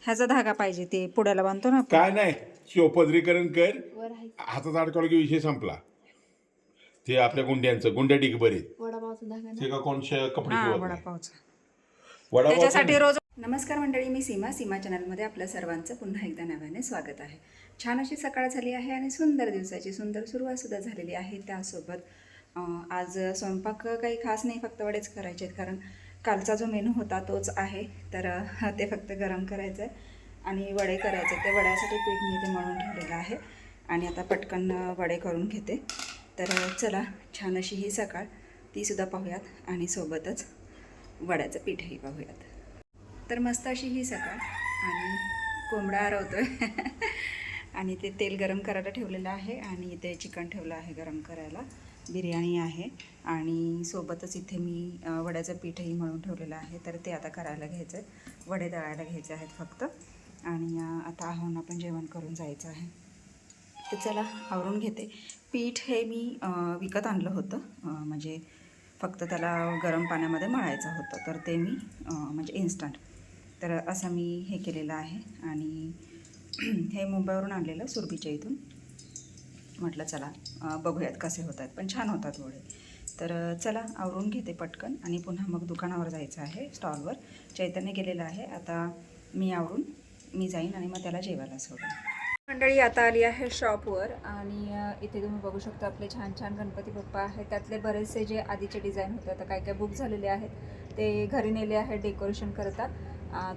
ह्याचा धागा पाहिजे, ते पुड्याला बांधतो ना आपण. काय नाही, शिवपदरीकरण कर, हातात अडकवलं की विषय संपला. ते आपल्या गुंड्यांचं गुंड्या डिगबरीत ते का कोण कपडे हा, शिवत नाही. वडापावचं. वडापाव त्याच्यासाठी रोज. नमस्कार मंडळी, मी सीमा चॅनलमध्ये आपल्या सर्वांचं पुन्हा एकदा नव्याने स्वागत आहे. छान अशी सकाळ झाली आहे आणि सुंदर दिवसाची सुंदर सुरुवातसुद्धा झालेली आहे. त्यासोबत आज स्वयंपाक काही खास नाही, फक्त वडेच करायचे आहेत, कारण कालचा जो मेनू होता तोच आहे. तर ते फक्त गरम करायचं आहे आणि वडे करायचे. ते वड्यासाठी पीठ मी ते मळून ठेवलेलं आहे आणि आता पटकन वडे करून घेते. तर चला, छान अशी ही सकाळ तीसुद्धा पाहूयात आणि सोबतच वड्याचं पीठही पाहूयात. तर मस्त अशी ही सकाळ आणि कोंबडा हरवतोय आणि ते तेल गरम करायला ठेवलेलं आहे आणि इथे चिकन ठेवलं आहे गरम करायला, बिर्याणी आहे आणि सोबतच इथे मी वड्याचं पीठही मळून ठेवलेलं आहे. तर ते आता करायला घ्यायचं आहे, वडे दळायला घ्यायचे आहेत फक्त. आणि आता आहोंना पण जेवण करून जायचं आहे. तर चला आवरून घेते. पीठ हे मी विकत आणलं होतं, म्हणजे फक्त त्याला गरम पाण्यामध्ये मळायचं होतं, तर ते मी म्हणजे इन्स्टंट. तर असं मी हे केलेलं आहे आणि हे मुंबईवरून आणलेलं, सुरभीच्या इथून. म्हटलं चला बघूयात कसे होतात, पण छान होतात वडे. तर चला आवरून घेते पटकन आणि पुन्हा मग दुकानावर जायचं आहे, स्टॉलवर. चैतन्य गेलेलं आहे, आता मी आवरून मी जाईन आणि मग त्याला जेवायला सोडेन. मंडळी आता आली आहे शॉपवर आणि इथे तुम्ही बघू शकता आपले छान छान गणपती बाप्पा आहेत. त्यातले बरेचसे जे आधीचे डिझाईन होते, आता काय काय बुक झालेले आहेत, ते घरी नेले आहेत डेकोरेशन करता.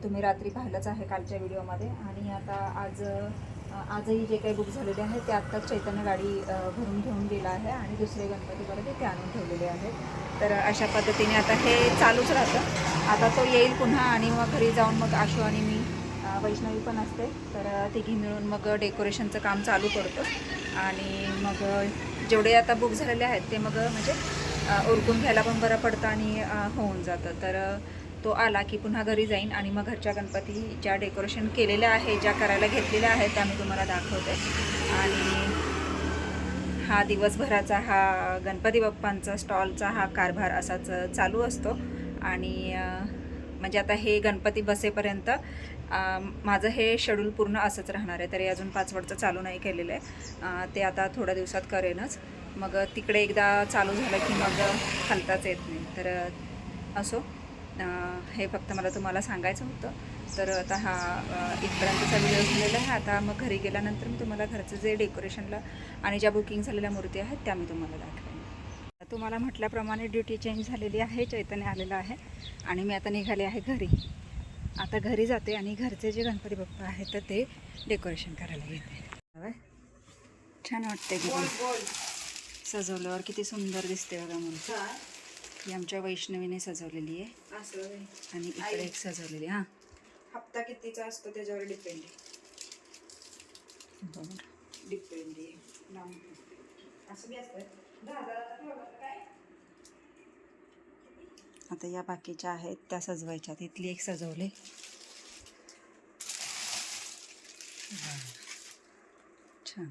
तुम्ही रात्री पाहिलंच आहे कालच्या व्हिडिओमध्ये. आणि आता आजही जे काही बुक झालेले आहेत ते आत्ताच चैतन्य गाडी भरून घेऊन गेला आहे आणि दुसरे गणपती परत इथे आणून ठेवलेले आहेत. तर अशा पद्धतीने आता हे चालूच राहतं. आता तो येईल पुन्हा आणि मग घरी जाऊन मग आशू आणि मी, वैष्णवी पण असते, तर तिघी मिळून मग डेकोरेशनचं काम चालू करतो. आणि मग जेवढे आता बुक झालेले आहेत ते मग म्हणजे उरकून घ्यायला पण बरं पडतं आणि होऊन जातं. तर तो आला की पुन्हा घरी जाईन आणि मग घरच्या गणपती ज्या डेकोरेशन केलेल्या आहे, ज्या करायला घेतलेल्या आहेत, त्या मी तुम्हाला दाखवते. आणि हा दिवसभराचा हा गणपती बाप्पांचा स्टॉलचा हा कारभार असाच चालू असतो. आणि म्हणजे आता हे गणपती बसेपर्यंत माझं हे शेड्यूल पूर्ण असंच राहणार आहे. तरी अजून पाचवडचं चालू नाही केलेलं आहे, ते आता थोड्या दिवसात करेनच. मग तिकडे एकदा चालू झालं की मग हलताच येत नाही. तर असो, हे फक्त मला तुम्हाला सांगायचं होतं. तर आता हा इथपर्यंतचा व्हिडिओ झालेला आहे. आता मग घरी गेल्यानंतर मी तुम्हाला घरचं जे डेकोरेशनला आणि ज्या बुकिंग झालेल्या मूर्ती आहेत त्या मी तुम्हाला दाखवेन. तुम्हाला म्हटल्याप्रमाणे ड्युटी चेंज झालेली आहे, चैतन्य आलेलं आहे आणि मी आता निघाले आहे घरी. आता घरी जाते आणि घरचे जे गणपती बाप्पा आहेत तर ते डेकोरेशन करायला घेते. छान वाटते की सजवल्यावर, किती सुंदर दिसते बघा. म्हणून ही आमच्या वैष्णवीने सजवलेली आहे आणि इकडे एक सजवलेली. हां, हप्ता कितीचा असतो त्याच्यावर डिपेंड आहे. असं बी असतं. आता या बाकीच्या आहेत त्या सजवायच्या. इथली एक सजवले, छान.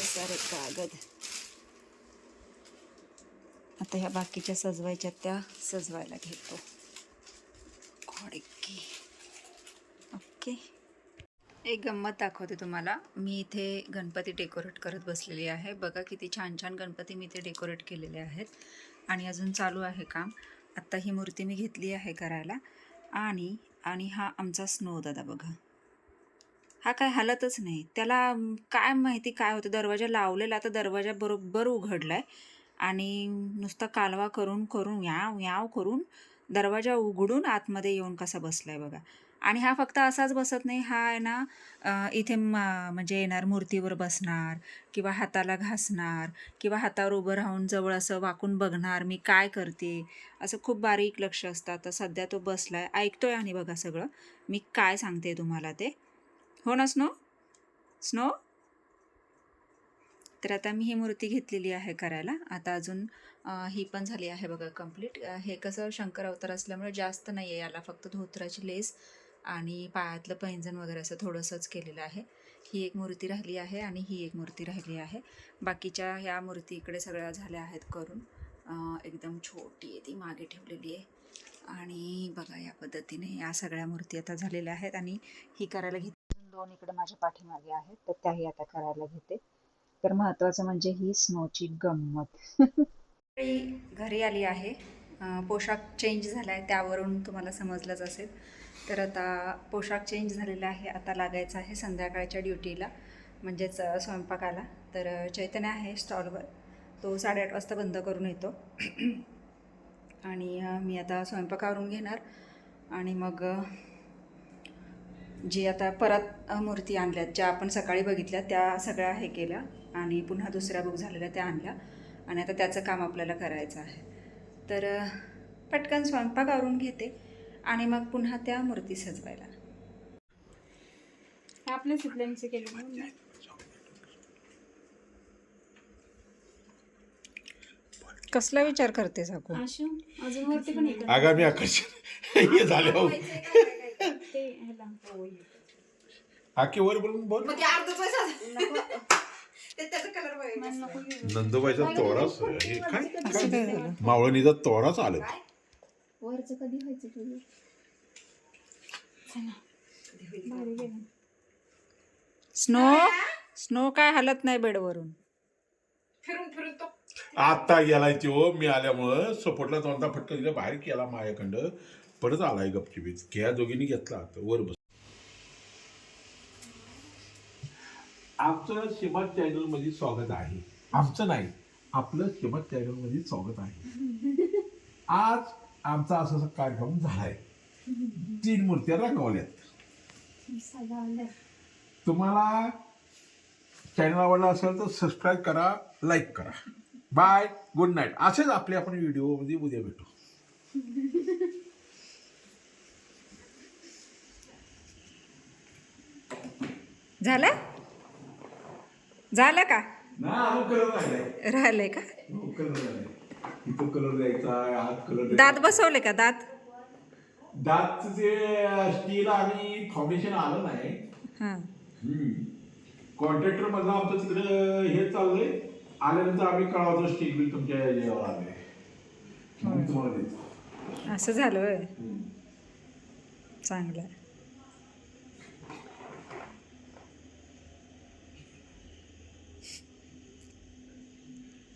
सारे कागद. आता ह्या बाकीच्या सजवायच्या त्या सजवायला घेतो. ओके, एक गंमत दाखवते तुम्हाला. मी इथे गणपती डेकोरेट करत बसलेली आहे. बघा किती छान छान गणपती मी इथे डेकोरेट केलेले आहेत आणि अजून चालू आहे काम. आत्ता ही मूर्ती मी घेतली आहे करायला. आणि हा आमचा स्नो दादा बघा, हा काय हलतच नाही. त्याला काय माहिती काय होतं, दरवाजा लावलेला तर दरवाजा बरोबर उघडला आहे आणि नुसता कालवा करून करून याव याव करून दरवाजा उघडून आतमध्ये येऊन कसा बसला आहे बघा. आणि हा फक्त असाच बसत नाही, हा आहे ना इथे म्हणजे येणार, मूर्तीवर बसणार किंवा हाताला घासणार किंवा हातावर उभं राहून जवळ असं वाकून बघणार मी काय करते, असं खूप बारीक लक्ष असतं. तर सध्या तो बसला आहे, ऐकतोय आणि बघा सगळं मी काय सांगते तुम्हाला ते. हो ना स्नो? स्नो. तर आता मी ही मूर्ती घेतलेली आहे करायला. आता अजून ही पण झाली आहे बघा कंप्लीट. हे कसं शंकर अवतार असल्यामुळे जास्त नाही आहे याला, फक्त धोत्राची लेस आणि पायातलं पैंजण वगैरे असं थोडंसंच केलेलं आहे. ही एक मूर्ती राहिली आहे आणि ही एक मूर्ती राहिली आहे. बाकीच्या ह्या मूर्ती इकडे सगळ्या झाल्या आहेत करून. एकदम छोटी आहे ती मागे ठेवलेली आहे. आणि बघा या पद्धतीने या सगळ्या मूर्ती आता झालेल्या आहेत आणि ही करायला घेते. 2 इकडे माझ्या पाठीमागे आहेत तर त्याही आता करायला घेते. तर महत्त्वाचं म्हणजे ही स्नोची गंमत. घरी आली आहे. पोशाख चेंज झाला आहे त्यावरून तुम्हाला समजलंच असेल. तर आता पोशाख चेंज झालेला आहे. आता लागायचं आहे संध्याकाळच्या ड्युटीला म्हणजेच स्वयंपाकाला. तर चैतन्य आहे स्टॉलवर. तो 8:30 वाजता बंद करून येतो. आणि मी आता स्वयंपाकावरून घेणार आणि मग जी आता परत मूर्ती आणल्यात ज्या आपण सकाळी बघितल्या त्या सगळ्या हे केल्या आणि पुन्हा दुसऱ्या बुक झालेल्या त्या आणल्या आणि आता त्याचं काम आपल्याला करायचं आहे. तर पटकन स्वयंपाक आवरून घेते आणि मग पुन्हा त्या मूर्ती सजवायला. आपल्या सिप्लेंचे केले ना. कसला विचार करते साकू? आशू अजून वरती पण एक आगामी आकर्षण हे झाले हो. ते ह्याला आखी वर बोलून बोल. मला नको घेऊ. नंदुबाईचा तोराच हे काय असं काय झालं? मावळणीचा तोराच आलं. वरचं कधी व्हायचं तुझं? चला भारी गेलं. स्नो काय हालत नाही बेडवरून. आता गेलाय तो मी आल्यामुळं सपोर्टला दोनदा फटका दिला बाहेर केला माझ्याकडं. परत आलाय गपचिबीत. घ्या दोघींनी घेतला आता वर बस. आमचं श्रीमत चॅनल मध्ये स्वागत आहे. आमचं नाही आपलं श्रीमत चॅनल मध्ये स्वागत आहे. आज आमचा असा कार्यक्रम झालाय. 3 मूर्त्या रंगवल्यात. तुम्हाला चॅनल आवडला असेल तर सबस्क्राईब करा, लाईक करा. Bye, good night. असेच आपले आपण व्हिडिओमध्ये उद्या भेटू. झालं झालं का? कलर राहिलंय का? इथं कलर द्यायचा, हात कलर. दात बसवले का? दात दातचे स्टील आणि फाउंडेशन आलं नाही. हां कॉन्ट्रॅक्टर मधलं आमचं तिकडे हे चाललंय. आल्यानंतर आम्ही कळवतो स्टील बिल तुमच्या यावर आले मग तुम्हाला देतो. असं झालं होय. चांगलं.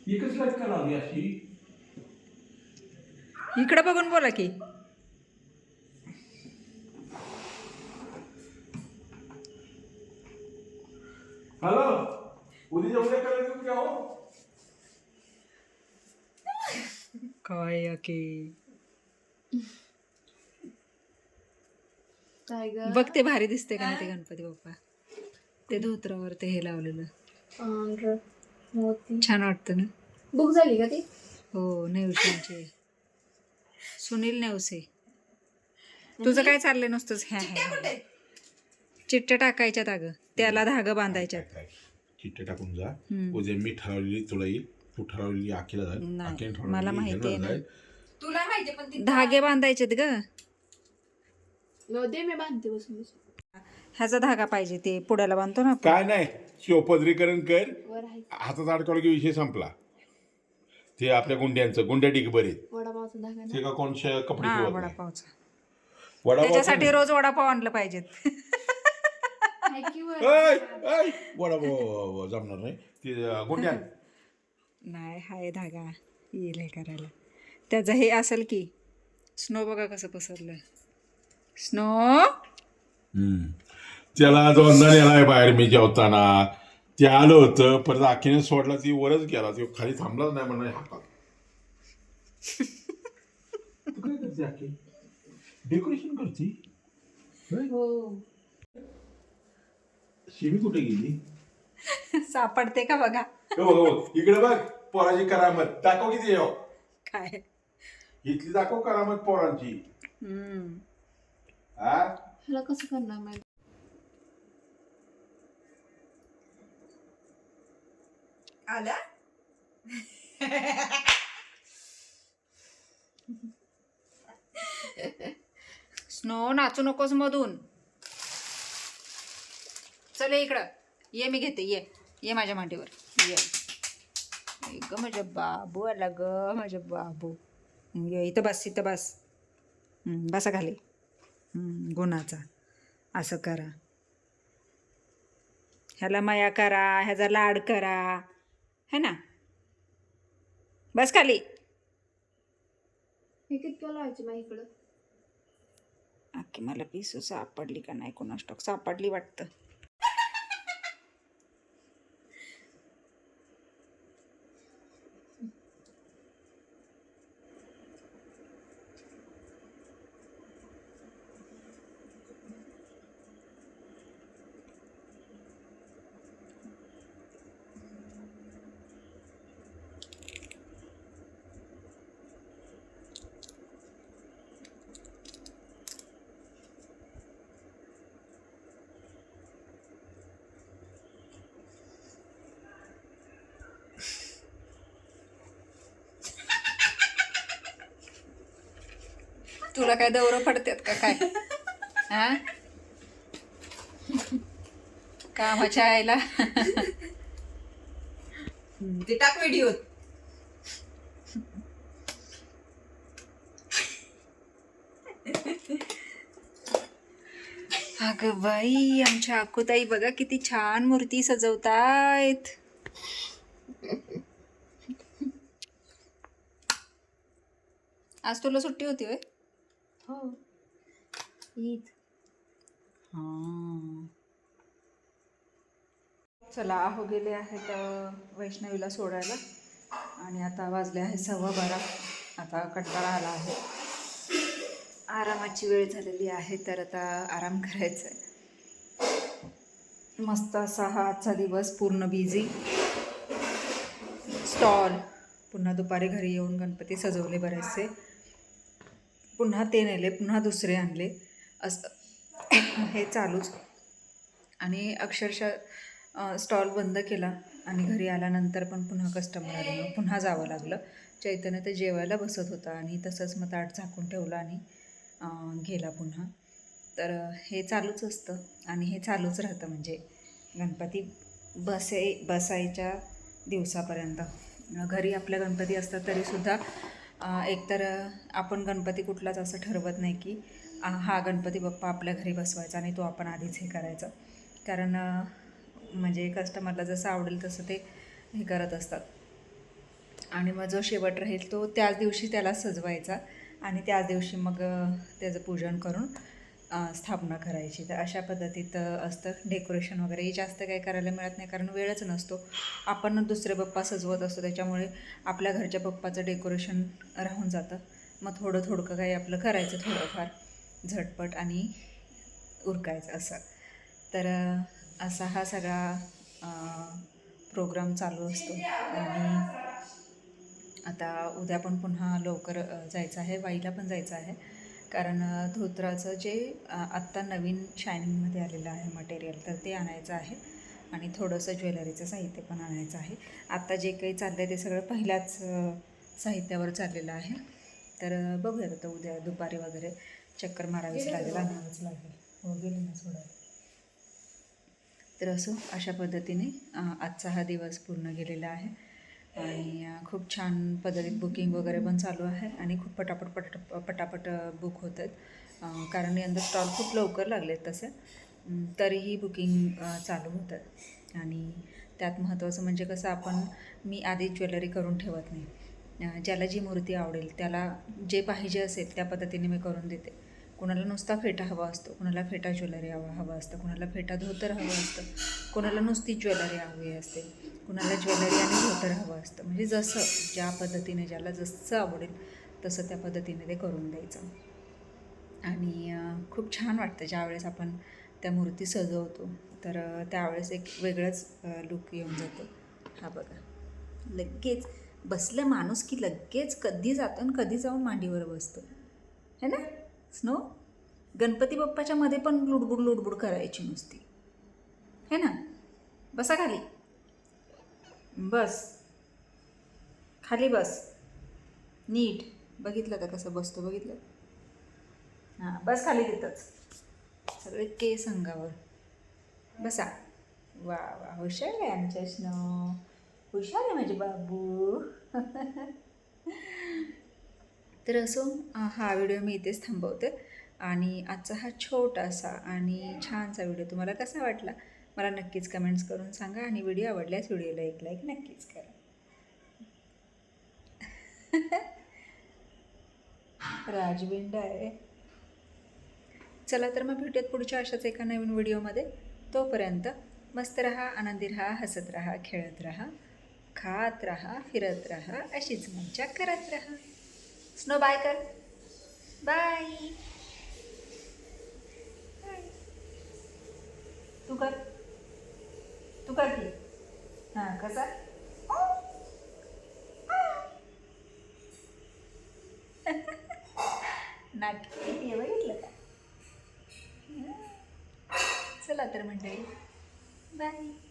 एकच लाईट करा आली अशी. इकडे बघून बोला की. हॅलो, उद्या करायचं घ्या हो. काय की काय ग? बघ ते भारी दिसते का नाही ते गणपती बाप्पा. ते धोत्रावर ते हे लावलेलं मोती छान वाटतं ना. बुक झाली का ती? हो नेवसेंचे सुनील नेवसे. तुझं काय चाललंय नुसतंच ह्या चिट्ट्या टाकायच्यात अगं. त्याला धागं बांधायच्यात. चिट्टे टाकून जा. उद्या मी ठरवलेली तुला येईल. तू ठरवलेली आखीला जाईल. नाही, मला माहिती आहे ना. तुला माहिती पण ती धागे बांधायचेत ग. दे मी बांधते बसून बसून. ह्याचा धागा पाहिजे ते पुढ्याला बांधतो ना. काय नाही शिवपदरीकरण कर. वर आहे हातात अडकवलं की विषय संपला. ते आपल्या गुंड्या डिगबर आहेत. वडापावचा धागा ना. ते का कोण कपडे हा शिवत नाही. वडापावचा. वडापाव त्याच्यासाठी रोज वडापाव आणलं पाहिजेत. आहे की वर? वडापाव जमणार नाही. ते गुंड्या नाही हाय धागा येईल हे करायला. त्याचं हे असेल की स्नो बघा कसं पसरलं. स्नो त्याला दोनदा नेलाय बाहेर मी जेवताना. ते आलं होतं परत आखीने सोडला. ती वरच गेला. ती खाली थांबलाच नाही म्हणा हातात. तू काय करते आखी? डेकोरेशन करते. हो. शिवी कुठे गेली? सापडते का बघा. इकडे बघ पोराची करामत दाखव. किती येऊ काय इथली दाखव करामत पोरांची. हा ह्याला कसं करणार मॅडम? आला. स्नो नाचू नकोस मधून. चल इकडं. ये मी घेते, ये माझ्या मांडीवर ये. ग माझ्या बाबू आला ग माझ्या बाबू. ये इथं बस. बसा खाली. गुणाचा असं करा, ह्याला माया करा, ह्याचा लाड करा, है ना. बस खाली. हे कितक्या लावायचे मा इकडं? अख्खी मला पिसू सापडली का नाही कोणास ठाऊक. सापडली वाटतं. तुला काय दौरं पडतात का काय? हा कामाच्या आईला. ते टाक व्हिडिओ. अगं बाई, आमच्या अक्कूताई बघा किती छान मूर्ती सजवतायत. आज तुला सुट्टी होती होय? हो. ईद. चला हो गेले आहेत वैष्णवीला सोडायला आणि आता वाजले आहे 12:15. आता कंटाळा आला आहे, आरामाची वेळ झालेली आहे, तर आता आराम करायचा आहे. मस्त असा हा आजचा दिवस पूर्ण बिझी. स्टॉल पुन्हा दुपारी घरी येऊन गणपती सजवले बरेचसे, पुन्हा ते नेले, पुन्हा दुसरे आणले, असं हे चालूच. आणि अक्षरशः स्टॉल बंद केला आणि घरी आल्यानंतर पण पुन्हा कस्टमर आले, मग पुन्हा जावं लागलं. चैतन्य ते जेवायला बसत होता आणि तसंच मग ताट झाकून ठेवलं आणि गेला पुन्हा. तर हे चालूच असतं आणि हे चालूच राहतं म्हणजे गणपती बसायच्या दिवसापर्यंत. घरी आपल्या गणपती असतात तरीसुद्धा एकतर आपण गणपती कुठलाच असं ठरवत नाही की हा गणपती बाप्पा आपल्या घरी बसवायचा आणि तो आपण आधीच हे करायचं, कारण म्हणजे कस्टमरला जसं आवडेल तसं ते हे करत असतात. आणि मग जो शेवट राहील तो त्याच दिवशी त्याला सजवायचा आणि त्याच दिवशी मग त्याचं पूजन करून स्थापना करायची. तर अशा पद्धतीत असतं. डेकोरेशन वगैरेही जास्त काही करायला मिळत नाही, कारण वेळच नसतो. आपण दुसरे बाप्पा सजवत असतो, त्याच्यामुळे आपल्या घरच्या बाप्पाचं डेकोरेशन राहून जातं. मग थोडं काही आपलं करायचं थोडंफार झटपट आणि उरकायचं असं. तर असा हा सगळा प्रोग्राम चालू असतो. आणि आता उद्या पण पुन्हा लवकर जायचं आहे, वाईला पण जायचं आहे, कारण धोत्राचं जे आत्ता नवीन शायनिंगमध्ये आलेलं आहे मटेरियल, तर ते आणायचं आहे आणि थोडंसं ज्वेलरीचं साहित्य पण आणायचं आहे. आत्ता जे काही चाललं आहे ते सगळं पहिल्याच साहित्यावर चाललेलं आहे. तर बघूयात आता उद्या दुपारी वगैरे चक्कर मारावीच लागेल, आणावंच लागेल. हो गेले ना सोडायला. तर असो, अशा पद्धतीने आजचा हा दिवस पूर्ण गेलेला आहे आणि खूप छान पद्धतीत बुकिंग वगैरे पण चालू आहे आणि खूप पटापट बुक होत आहेत, कारण यंदा स्टॉल खूप लवकर लागले आहेत तसे, तरीही बुकिंग चालू होतात. आणि त्यात महत्त्वाचं म्हणजे कसं, मी आधी ज्वेलरी करून ठेवत नाही. ज्याला जी मूर्ती आवडेल त्याला जे पाहिजे असेल त्या पद्धतीने मी करून देते. कोणाला नुसता फेटा हवा असतो, कोणाला फेटा ज्वेलरी हवं असतं, कोणाला फेटा धोतर हवं असतं, कोणाला नुसती ज्वेलरी हवी असते, कुणाला ज्वेलरी आणि धोतर हवं असतं. म्हणजे जसं ज्या पद्धतीने ज्याला जसं आवडेल तसं त्या पद्धतीने ते करून द्यायचं. आणि खूप छान वाटतं ज्यावेळेस आपण त्या मूर्ती सजवतो, तर त्यावेळेस एक वेगळंच लुक येऊन जातो. हा बघा, लगेच बसलं माणूस की लगेच कधी जातो आणि कधी जाऊन मांडीवर बसतो, है ना स्नो. गणपती बाप्पाच्या मध्ये पण लुडबुड करायची नुसती, है ना. बसा खाली, बस खाली बस नीट. बघितलं का कसं बसतो, बघितलं. हां बस खाली, तिथंच सगळे केस अंगावर. बसा वा वा, हुशार आहे आमच्या स्नो, हुशार आहे माझे बाबू. तर असो, हा व्हिडिओ मी इथेच थांबवते. आणि आजचा हा छोटासा आणि छानसा व्हिडिओ तुम्हाला कसा वाटला मला नक्कीच कमेंट्स करून सांगा. आणि व्हिडिओ आवडल्यास व्हिडिओला एक लाईक नक्कीच करा. राजविंड आहे. चला तर मग भेटूयात पुढच्या अशाच एका नवीन व्हिडिओमध्ये. तोपर्यंत मस्त रहा, आनंदी रहा, हसत रहा, खेळत रहा, खात रहा, फिरत रहा, अशीच मज्जा करत रहा. स्नो बाय कर. बाय. तू कर, तू कर की. हां, कसा नाटकी हे बघितलं का. चला तर मंडळी, बाय.